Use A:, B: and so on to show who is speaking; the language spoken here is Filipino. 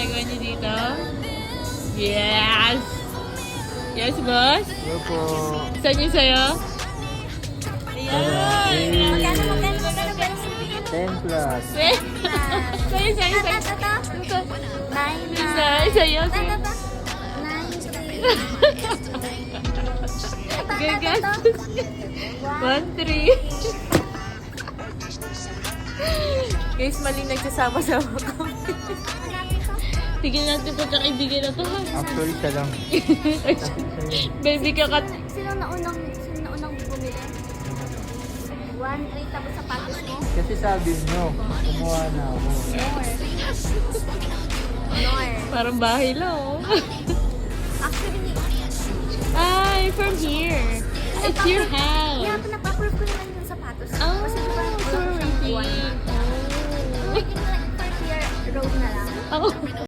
A: ginagawa niyo dito? Yes! Yes, boss?
B: Hello po.
A: Saan niyo sa'yo? Ayan!
C: Magkano ba?
B: 10 plus.
A: Sa'yo, sa'yo, sa'yo. Sa'yo, sa'yo. Gagastos. 1-3. Guys, mali nagsasama-sama kami. Tigil natin po sa kaibigan na to.
B: Actually, siya lang.
A: Baby ka kat...
C: Sino naunang bumili? 1-3 tapos sapatos mo?
B: Kasi sabi nyo, kumuha na ako.
A: Parang bahay lang, oh.
C: Actually,
A: Ay, from here. It's your house.
C: yeah, pinapa-approve ko naman yung sapatos.
A: Oh,
C: Kasi diba, wala ko
A: sorry.
C: siyang buwan.
A: Oh.
C: First year road na lang.
A: Ako.